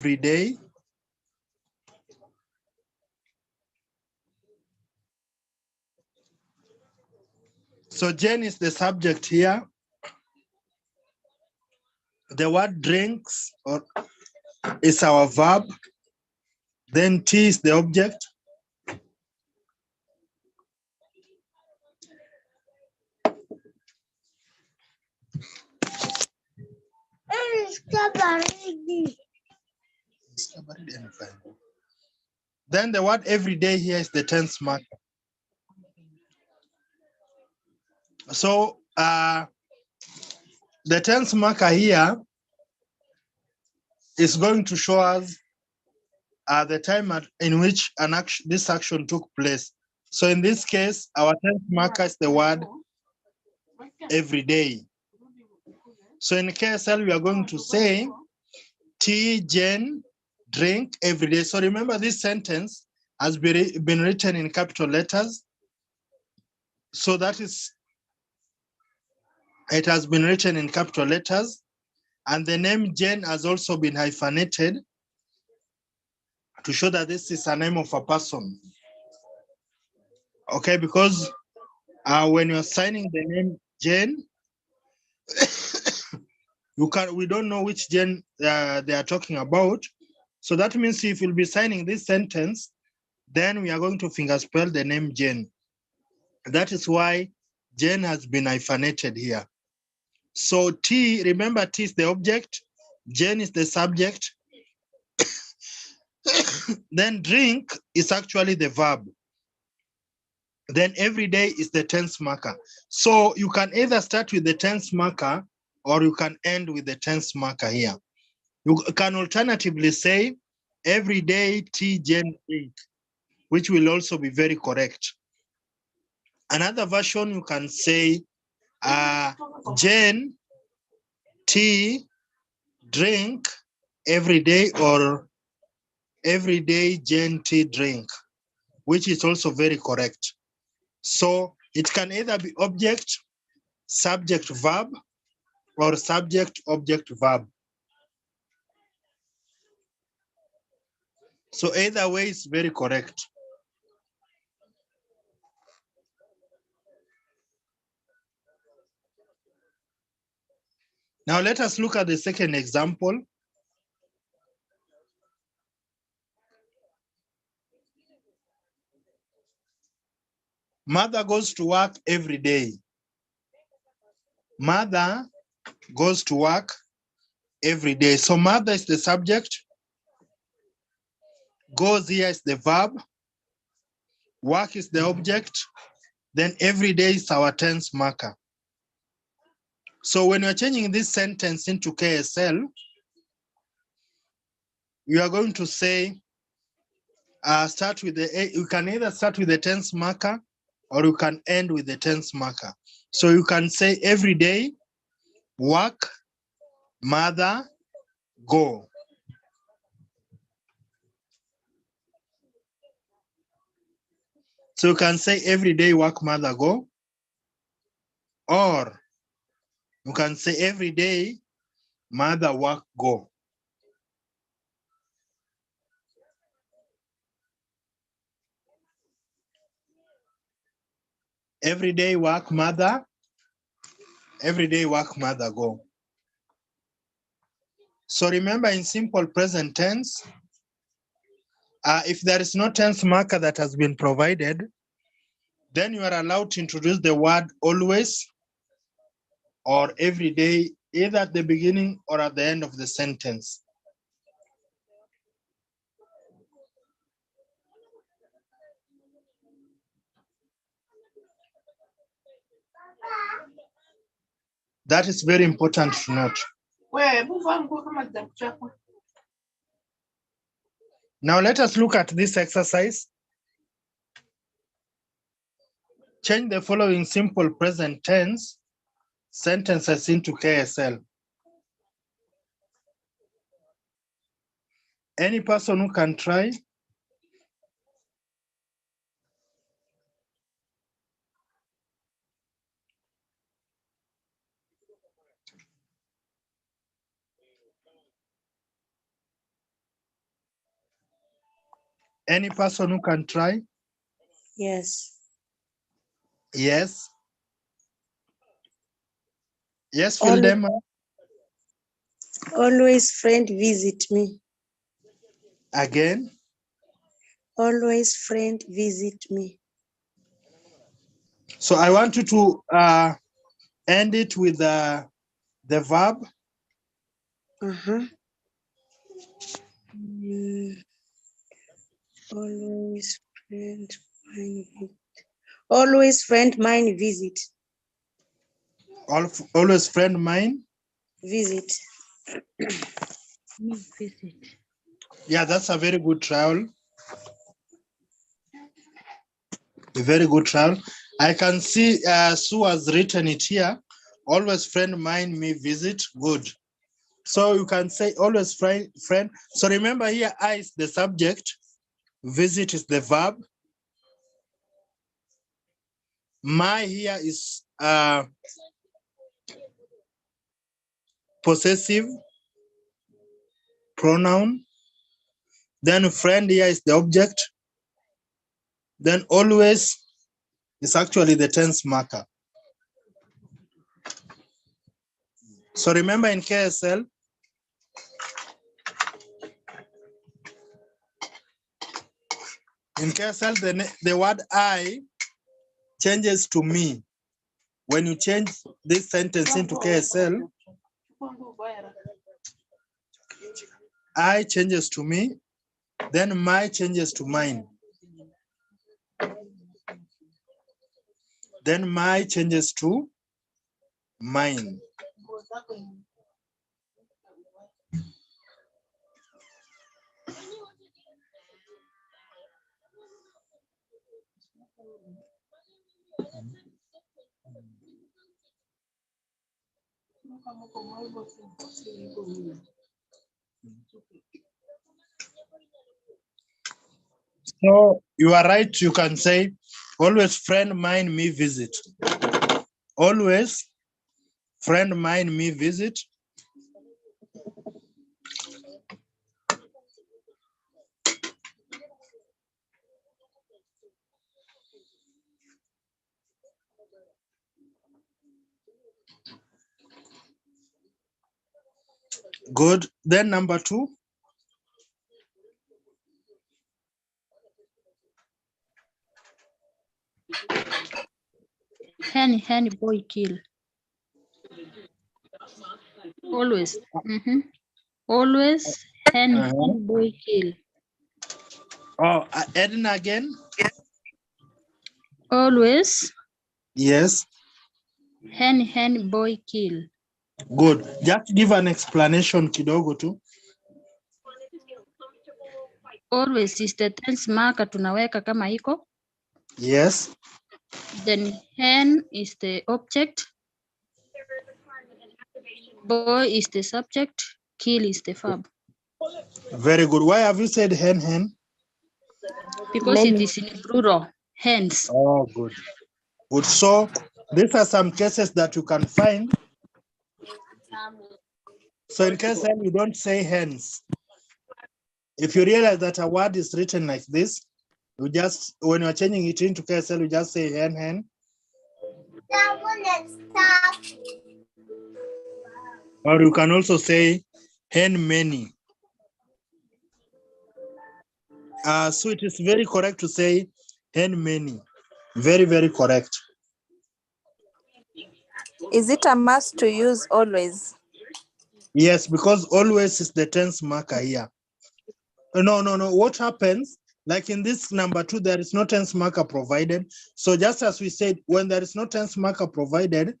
every day. So Jane is the subject here. The word drinks is our verb. Then T is the object. Then the word every day here is the tense marker. So the tense marker here is going to show us the time in which this action took place. So in this case, our tense marker is the word every day. So in KSL, we are going to say T, Jane, drink every day. So remember, this sentence has been written in capital letters. So that is, it has been written in capital letters. And the name Jane has also been hyphenated to show that this is a name of a person. Okay, because when you're signing the name Jane, we don't know which Jane they are talking about. So that means if you'll be signing this sentence, then we are going to fingerspell the name Jane. That is why Jane has been hyphenated here. So T, remember T is the object, Jane is the subject. Then drink is actually the verb. Then every day is the tense marker. So you can either start with the tense marker or you can end with the tense marker here. You can alternatively say every day T, Jane, drink, which will also be very correct. Another version, you can say Jane, T, drink every day, or every day Jane, T, drink, which is also very correct. So it can either be object, subject, verb, or subject, object, verb. So either way is very correct. Now let us look at the second example. Mother goes to work every day. Mother goes to work every day. So mother is the subject. Goes here is the verb. Work is the object. Then every day is our tense marker. So when you're changing this sentence into KSL, you are going to say, start with you can either start with the tense marker or you can end with the tense marker. So you can say every day, work, mother, go. So you can say every day, work, mother, go. Or you can say every day, mother, work, go. Every day, work, mother. Every day, work, mother, go. So remember, in simple present tense, if there is no tense marker that has been provided, then you are allowed to introduce the word always or every day, either at the beginning or at the end of the sentence. That is very important to note. Now let us look at this exercise. Change the following simple present tense sentences into KSL. Any person who can try? Any person who can try? Yes. Yes. Yes, Always, Phildema. always friend visit me. Again. Always friend visit me. So I want you to end it with the verb. Uh-huh. Always friend mine. Always friend mine visit. Always friend mine. Visit. Visit. Yeah, that's a very good trial. A very good trial. I can see Sue has written it here. Always friend mine me visit. Good. So you can say always friend. So remember here, I is the subject. Visit is the verb. My here is possessive pronoun. Then friend here is the object. Then always is actually the tense marker. So remember in KSL, the word I changes to me. When you change this sentence into KSL, I changes to me, then my changes to mine. Then my changes to mine. So you are right, you can say, always friend mine me visit. Always friend mine me visit. Good. Then number 2. Hen boy kill. Always. Always hen boy kill. Oh, Edna again? Always Yes. hen boy kill. Good. Just give an explanation kidogo tu. Always is the tense marker tunaweka kama iko. Yes. Then hen is the object. Boy is the subject. Kill is the verb. Very good. Why have you said hen? Because it is in plural. Hens. Oh, good. Good. So these are some cases that you can find. So in case then you don't say hens. If you realize that a word is written like this, you just, when you're changing it into KSL, you just say hen. Or you can also say hen many. So it is very correct to say hen many. Very, very correct. Is it a must to use always? Yes, because always is the tense marker here. No. What happens, like in this number 2, there is no tense marker provided. So just as we said, when there is no tense marker provided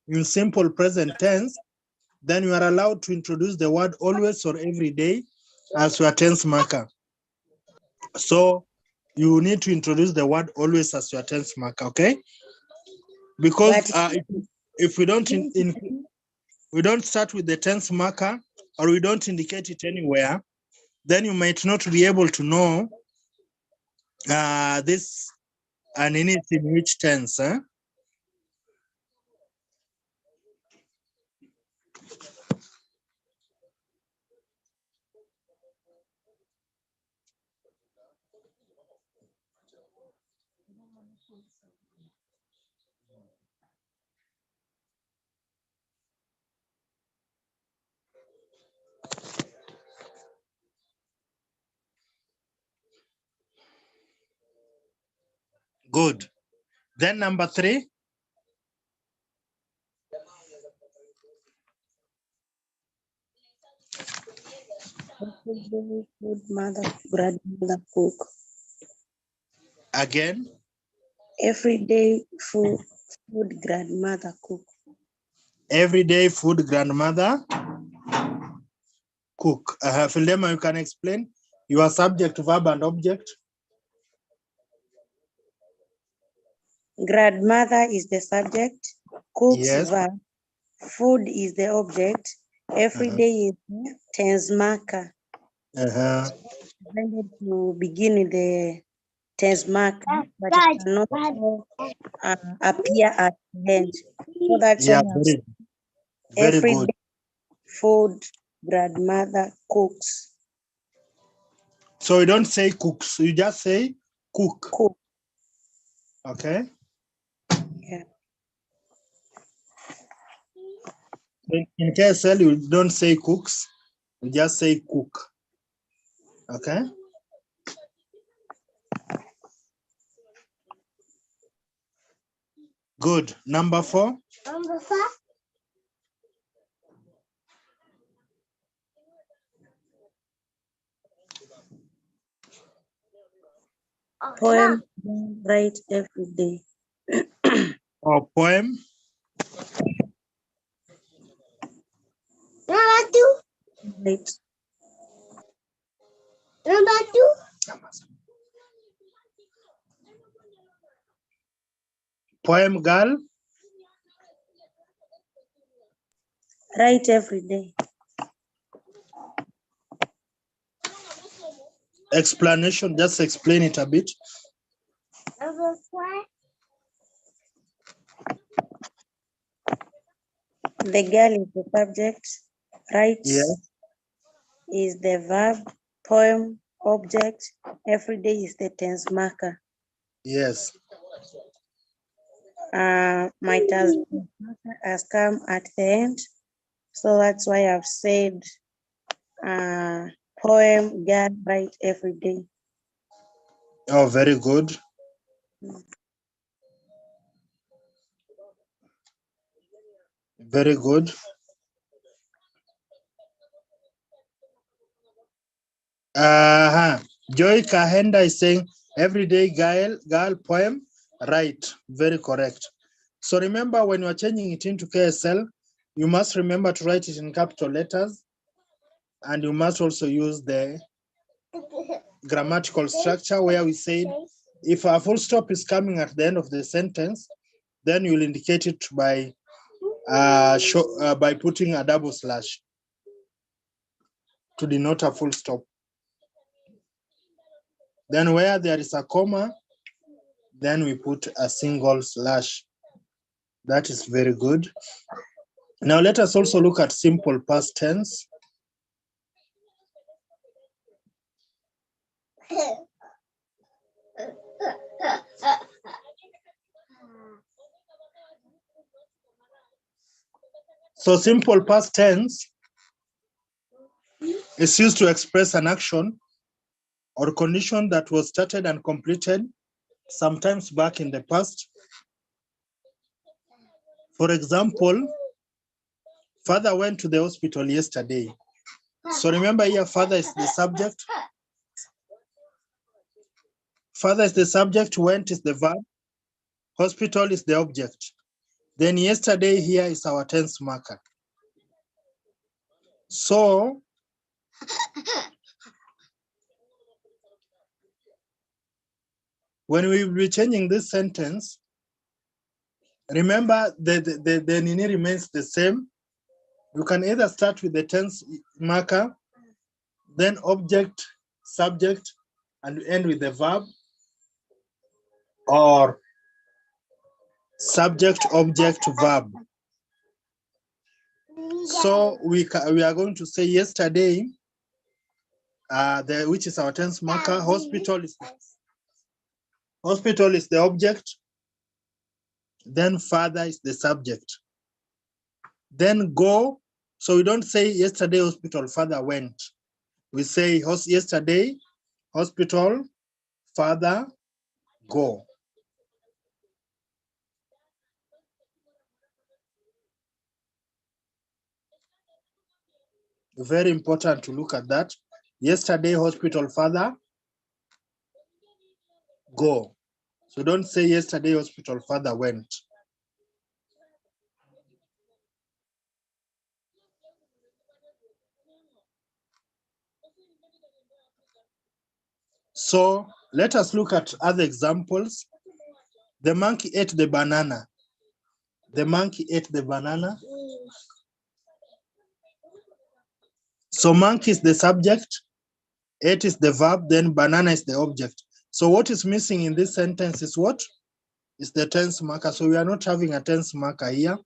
in simple present tense, then you are allowed to introduce the word always or every day as your tense marker. So you need to introduce the word always as your tense marker, okay? Because if we don't we don't start with the tense marker, or we don't indicate it anywhere, then you might not be able to know this and in it in which tense. Good. Then number 3. Every day food mother, grandmother cook. Again. Every day food grandmother cook. Everyday food grandmother cook. Philema, you can explain your subject, verb, and object. Grandmother is the subject, cooks Yes. verb, food is the object, every day is the tense marker. Intended to begin with the tense marker, but it cannot appear at the end. So that's Yeah, why very every good. day food grandmother cooks. So you don't say cooks, you just say cook. Cook. Okay. Yeah. In Ksl, you don't say cooks, you just say cook. Okay. Good. Number 4. Number 4. Poem write every day. Or poem. Number 2. Write. Number 2. Poem girl. Write every day. Explanation, just explain it a bit. Number 4. The girl is the subject. Write Yeah. is the verb. Poem object. Every day is the tense marker. Yes. My task has come at the end, so that's why I've said poem girl write every day. Oh, very good. Very good. Joy Kahenda is saying everyday girl poem. Right. Very correct. So remember, when you're changing it into KSL, you must remember to write it in capital letters, and you must also use the grammatical structure where we said if a full stop is coming at the end of the sentence, then you'll indicate it by putting a double slash to denote a full stop. Then where there is a comma, then we put a single slash. That is very good. Now let us also look at simple past tense. So simple past tense is used to express an action or condition that was started and completed sometimes back in the past. For example, father went to the hospital yesterday. So remember here, father is the subject. Father is the subject, went is the verb, hospital is the object. Then yesterday here is our tense marker. So when we will be changing this sentence, remember the nini remains the same. You can either start with the tense marker, then object, subject, and end with the verb, or subject, object, verb. So we are going to say yesterday, which is our tense marker. Hospital is the object. Then father is the subject. Then go. So we don't say yesterday hospital father went. We say yesterday hospital father go. Very important to look at that. Yesterday hospital father go. So don't say yesterday hospital father went. So let us look at other examples. The monkey ate the banana. The monkey ate the banana. So monkey is the subject, ate is the verb, then banana is the object. So what is missing in this sentence is what? Is the tense marker. So we are not having a tense marker here.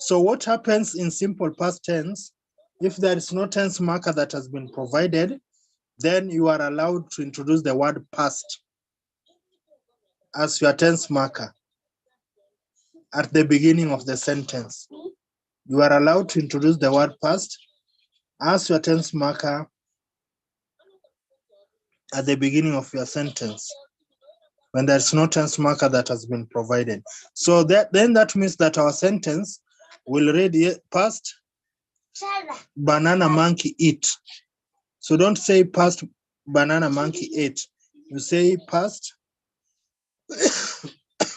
So what happens in simple past tense, if there is no tense marker that has been provided, then you are allowed to introduce the word past as your tense marker at the beginning of the sentence. You are allowed to introduce the word past as your tense marker at the beginning of your sentence when there's no tense marker that has been provided. So that means that our sentence will read past banana monkey eat. So don't say past banana monkey ate. You say past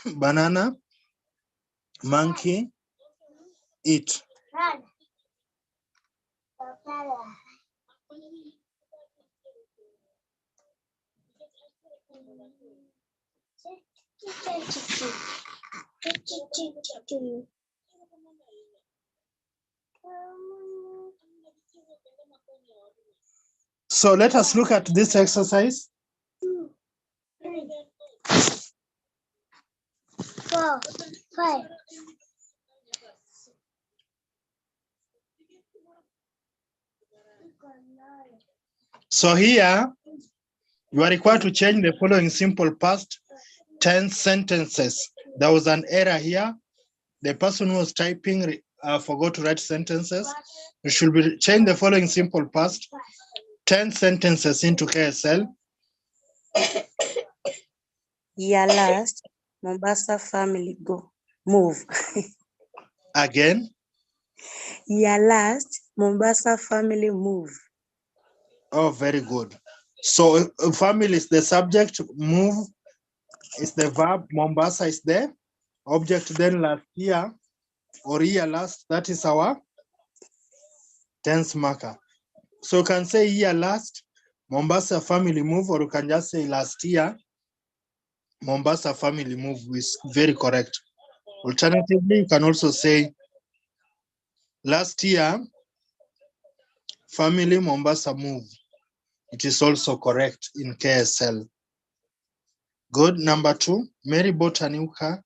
banana monkey eat. So let us look at this exercise. 4, 5. So here, you are required to change the following simple past tense sentences. There was an error here. The person who was typing forgot to write sentences. You should change the following simple past tense sentences into KSL. Year last, Mombasa family move. Again. Year last, Mombasa family move. Oh, very good. So family is the subject, move is the verb, Mombasa is the object, then last year or year last, that is our tense marker. So you can say year last, Mombasa family move, or you can just say last year, Mombasa family move is very correct. Alternatively, you can also say last year, family Mombasa move. It is also correct in KSL. Good. Number 2, Mary bought a new car.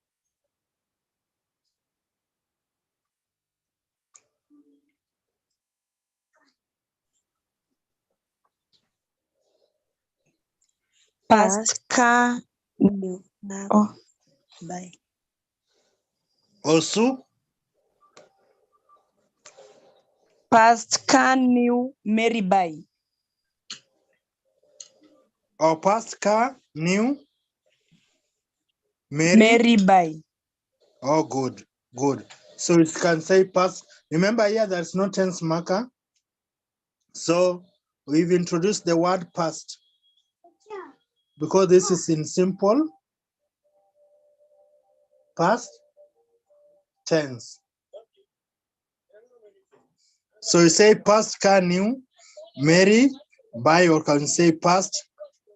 Past car. New car. Oh. Bye. Also, Past car new Mary buy. or past car, new, Mary buy. Oh, good, good. So it can say past. Remember here, there's no tense marker. So we've introduced the word past because this is in simple past tense. So you say past car new, Mary buy, or can say past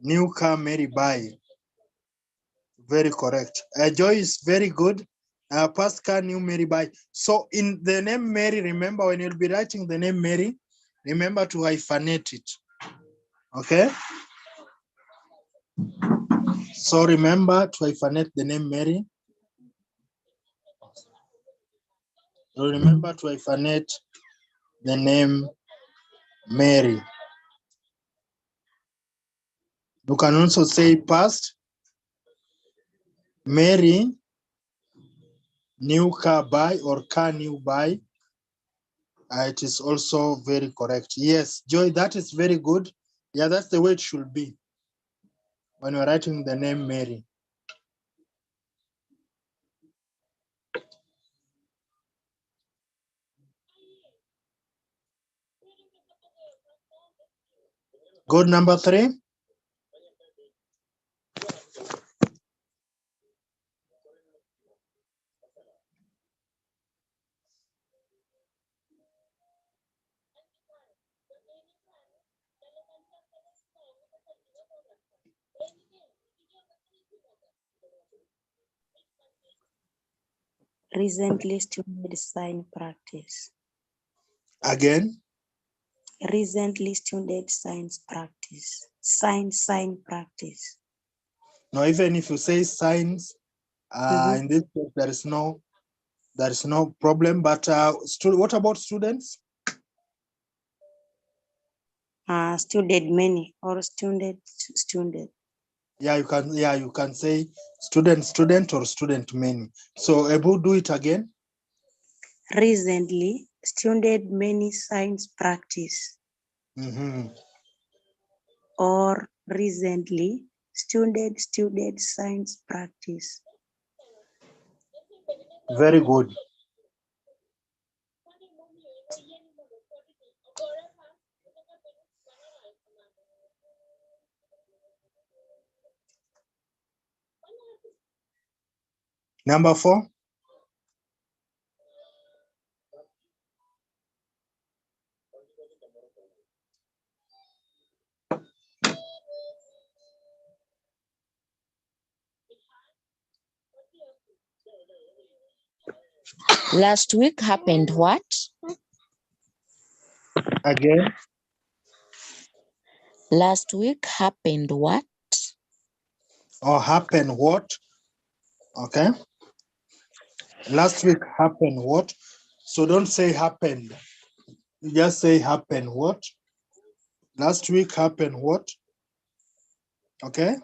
new car, Mary buy. Very correct. Joy is very good. Past car new, Mary buy. So in the name Mary, remember when you'll be writing the name Mary, remember to hyphenate it. Okay? So remember to hyphenate the name Mary. Remember to hyphenate the name Mary. You can also say past. Mary new car buy or car new buy. It is also very correct. Yes, Joy, that is very good. Yeah, that's the way it should be when you're writing the name Mary. Good, number 3. Recently student sign practice. Again, Recently student science practice. Sign practice. now even if you say signs, in this case there is no problem. But what about students? Student many or student. Yeah, you can say student or student many. So Ebu, do it again. Recently student many science practice. Or recently student science practice. Very good. Number 4. Last week happened what? Again. Last week happened what? Or happened what? Okay. Last week happened what? So don't say happened. You just say happened what? Last week happened what? Okay.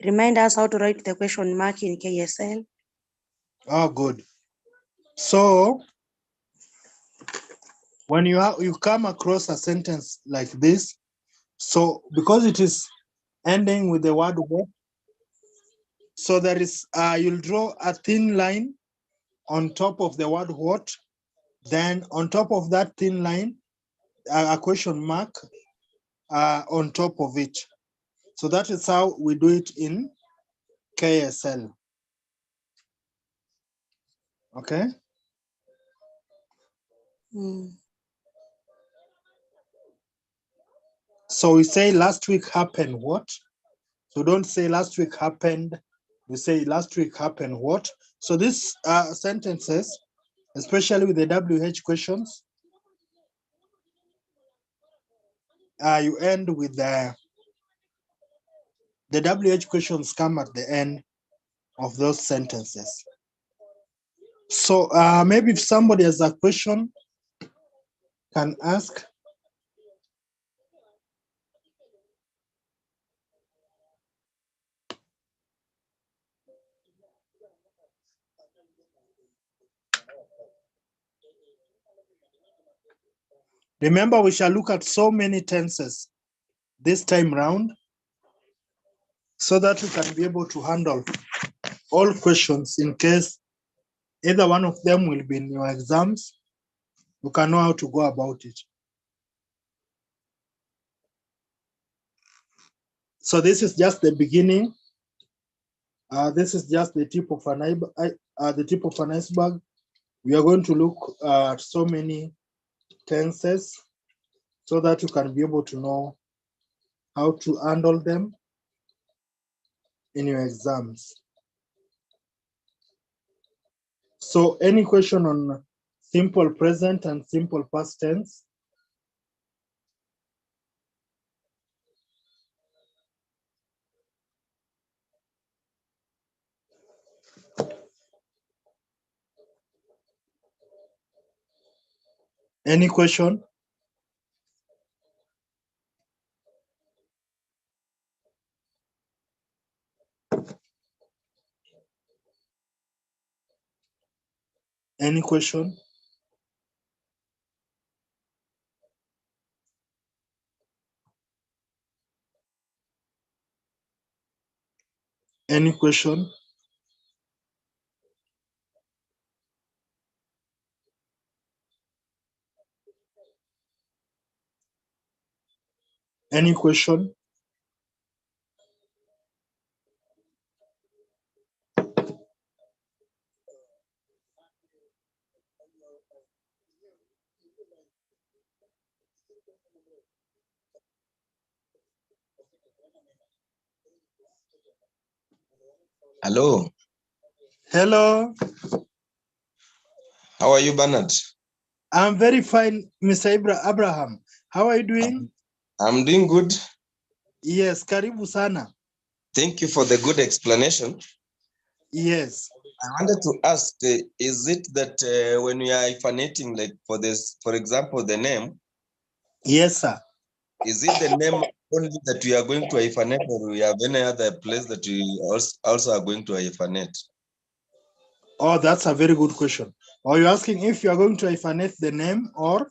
Remind us how to write the question mark in KSL. Oh, good. So when you come across a sentence like this, so because it is ending with the word what, so there is you'll draw a thin line on top of the word what, then on top of that thin line a question mark on top of it. So that is how we do it in KSL. Okay. So we say last week happened what? So don't say last week happened. We say last week happened what? So these sentences, especially with the WH questions, you end with the WH questions come at the end of those sentences. So maybe if somebody has a question, can ask. Remember, we shall look at so many tenses this time round so that we can be able to handle all questions in case either one of them will be in your exams. You can know how to go about it. So this is just the beginning. This is just the tip of an iceberg. We are going to look at so many tenses so that you can be able to know how to handle them in your exams. So any question on simple present and simple past tense? Any question? Any question? Any question? Any question? Hello. Hello. How are you, Bernard? I'm very fine, Mr. Abraham. How are you doing? I'm doing good. Yes, karibu sana. Thank you for the good explanation. Yes. I wanted to ask, is it that when we are hyphenating, like for this, for example, the name, Yes, sir. is it the name only that we are going to hyphenate, or we have any other place that we also are going to hyphenate? Oh, that's a very good question. Are you asking if you are going to hyphenate the name or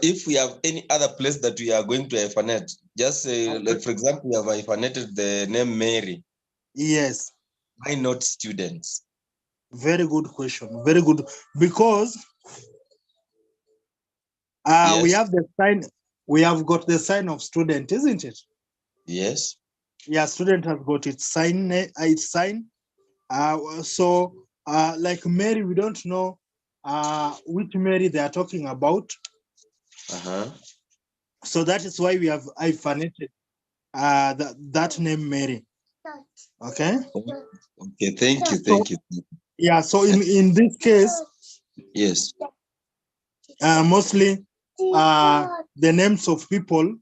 if we have any other place that we are going to hyphenate? Just like, for example, we have hyphenated the name Mary. Yes. Why not students? Very good question. Very good. Because Yes. we have the sign, we have got the sign of student, isn't it? Yes. Yeah, student has got its sign, so like Mary, we don't know which Mary they are talking about. So that is why we have hyphenated that name Mary. Okay. Okay, thank you. Yeah, so in this case, yes, mostly the names of people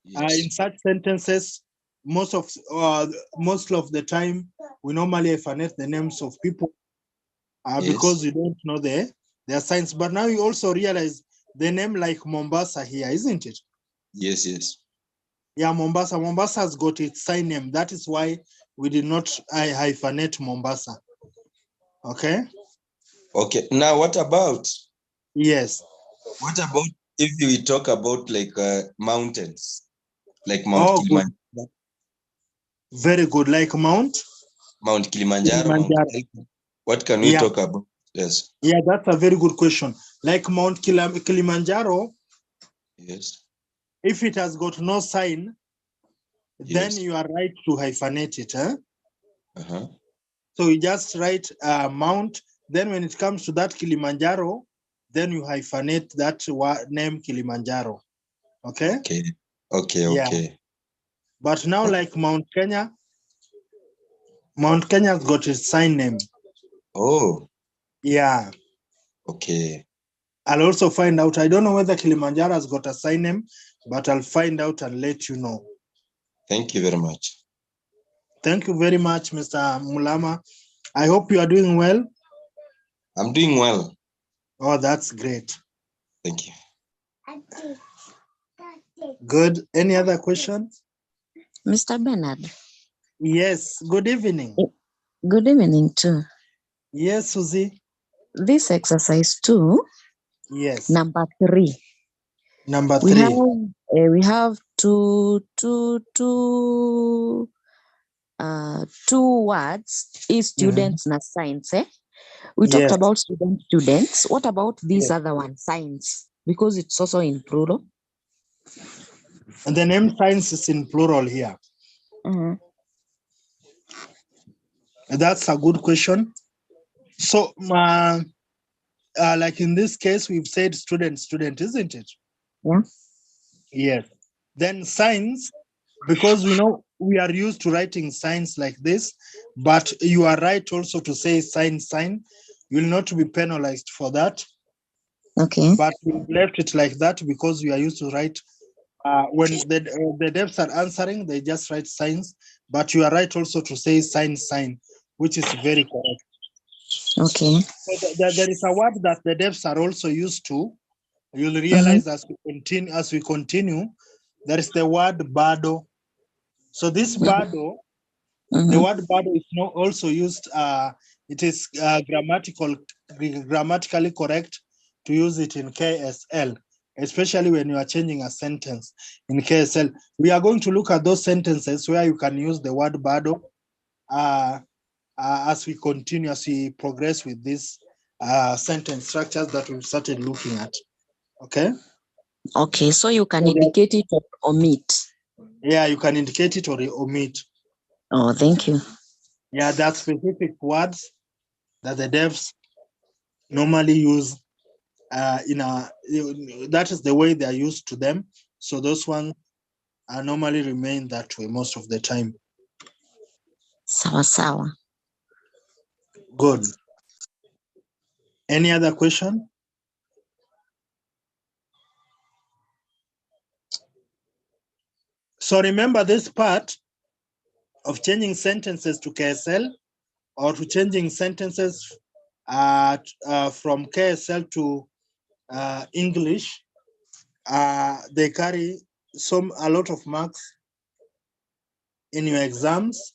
yes. in such sentences, most of the time we normally hyphenate the names of people because you don't know their signs. But now you also realize the name like Mombasa here, isn't it? Yes, yes. Yeah, Mombasa. Mombasa has got its sign name. That is why we did not hyphenate Mombasa. Okay. Okay. Now, what about? Yes. What about if we talk about like mountains, like Mount Kilimanjaro? Good. Very good. Like Mount Kilimanjaro. What can we talk about? Yes. Yeah, that's a very good question. Like Mount Kilimanjaro. Yes. If it has got no sign, then you are right to hyphenate it. So you just write Mount. Then when it comes to that Kilimanjaro, then you hyphenate that name Kilimanjaro. Okay? Okay. But now like Mount Kenya has got its sign name. Oh. Yeah. Okay. I'll also find out. I don't know whether Kilimanjaro has got a sign name, but I'll find out and let you know. Thank you very much. Thank you very much, Mr. Mulama. I hope you are doing well. I'm doing well. Oh, that's great. Thank you. Good. Any other questions? Mr. Bernard. Yes. Good evening. Good evening too. Yes, Susie. This exercise 2. Yes. Number 3. Number 3. We have two words is students na signs. We talked about students. What about these other one, signs? Because it's also in plural. And the name signs is in plural here. That's a good question. So, like in this case, we've said student, isn't it? Yeah. Yes. Then signs, because we know we are used to writing signs like this, but you are right also to say sign. You will not be penalized for that. Okay. But we left it like that because we are used to write. When the devs are answering, they just write signs. But you are right also to say sign, which is very correct. Okay. So there is a word that the devs are also used to. You'll realize as we continue, there is the word bado. So this bado, the word bado is also used it is grammatically correct to use it in KSL, especially when you are changing a sentence in KSL. We are going to look at those sentences where you can use the word bado as we continue, as we progress with these sentence structures that we've started looking at. Okay? Okay, so you can indicate it or omit. Yeah, you can indicate it or omit. Oh, thank you. Yeah, there are specific words that the devs normally use that is the way they are used to them. So those ones normally remain that way most of the time. Sawa sawa. Good. Any other question? So remember this part of changing sentences to KSL or to changing sentences from KSL to English. They carry a lot of marks in your exams.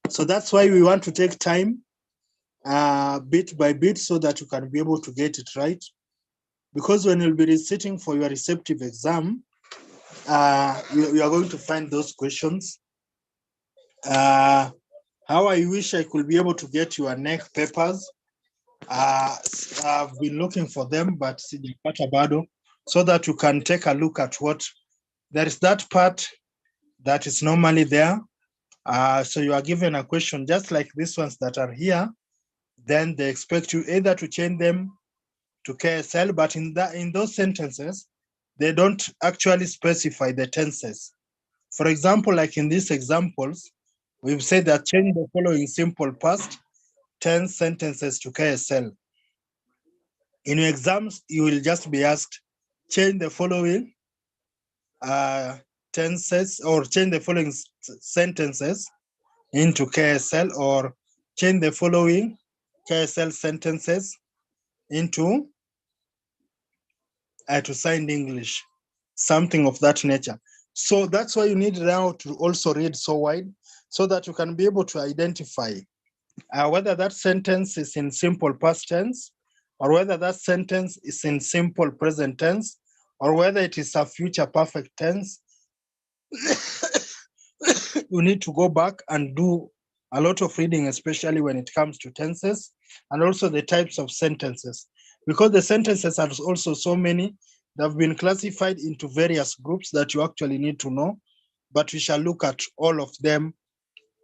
So that's why we want to take time bit by bit so that you can be able to get it right. Because when you'll be sitting for your receptive exam, you are going to find those questions. How I wish I could be able to get your neck papers. I've been looking for them, but sijapata bado, so that you can take a look at what there is. That part that is normally there. So you are given a question just like these ones that are here. Then they expect you either to change them to KSL, but in those sentences, they don't actually specify the tenses. For example, like in these examples, we've said that change the following simple past tense sentences to KSL. In your exams, you will just be asked, change the following tenses or change the following sentences into KSL, or change the following KSL sentences into to signed English, something of that nature. So that's why you need now to also read so wide so that you can be able to identify whether that sentence is in simple past tense, or whether that sentence is in simple present tense, or whether it is a future perfect tense. You need to go back and do a lot of reading, especially when it comes to tenses and also the types of sentences, because the sentences are also so many. They've been classified into various groups that you actually need to know, but we shall look at all of them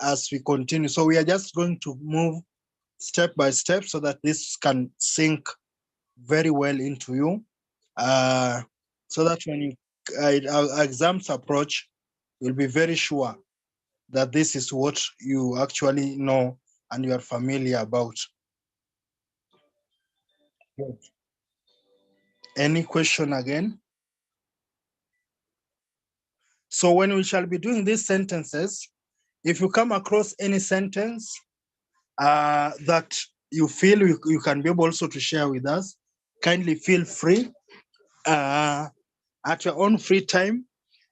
as we continue. So we are just going to move step by step so that this can sink very well into you, so that when our exams approach, you'll be very sure that this is what you actually know and you are familiar about. Good. Any question again? So when we shall be doing these sentences, if you come across any sentence that you feel you can be able also to share with us, kindly feel free. At your own free time,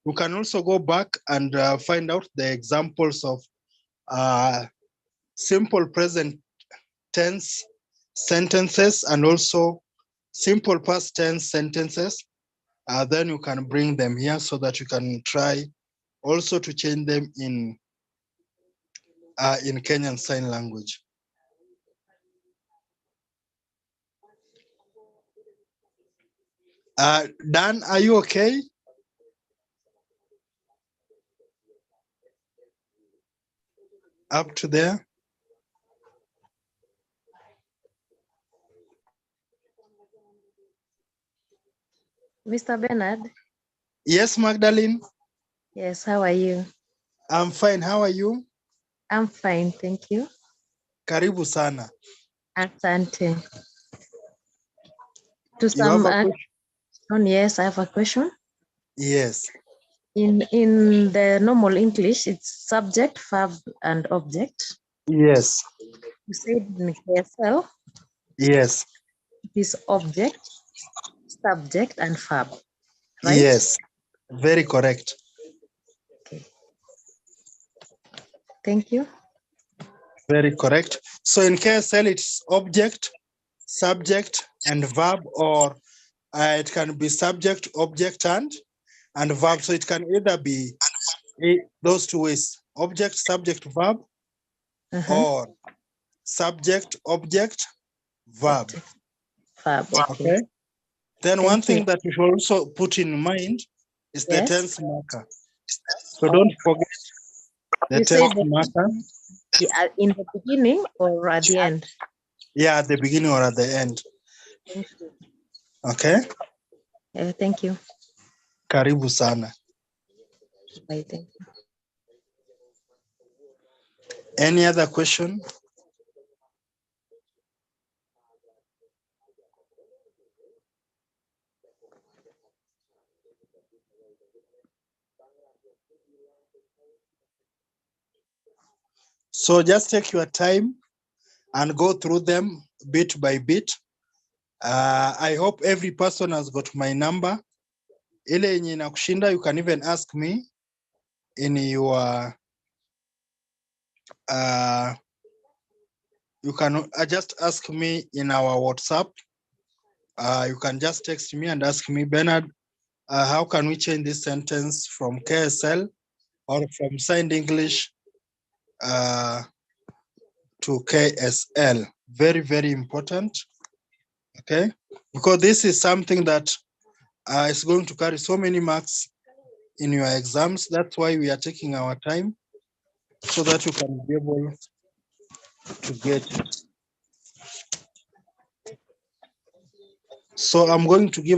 you can also go back and find out the examples of simple present tense sentences and also simple past tense sentences. Then you can bring them here so that you can try also to change them in Kenyan Sign Language. Dan, are you okay? Up to there? Mr. Bernard? Yes, Magdalene? Yes, how are you? I'm fine. How are you? I'm fine, thank you. Karibu sana. Asante. To You have some a question? yes, I have a question. Yes. In the normal English, it's subject, verb, and object. Yes. You said in KSL, Yes. it is object, subject, and verb, right? Yes. Very correct. Okay. Thank you. Very correct. So in KSL, it's object, subject, and verb, or it can be subject, object, and verb. So it can either be those two ways: object, subject, verb, or subject, object, verb. Verb. Okay. Then Thank one thing you. that you should also put in mind is the Yes. tense marker. So don't forget the You say tense that marker. in the beginning or at the end? Yeah, at the beginning or at the end. Thank you. Okay. Thank you. Karibu sana. Bye. Thank you. Any other question? So just take your time and go through them bit by bit. I hope every person has got my number. Ile yenye inakushinda, you can even ask me in your you can just ask me in our WhatsApp. You can just text me and ask me, Bernard, how can we change this sentence from KSL or from signed English to KSL? Very, very important. Okay, because this is something that is going to carry so many marks in your exams. That's why we are taking our time so that you can be able to get it. So I'm going to give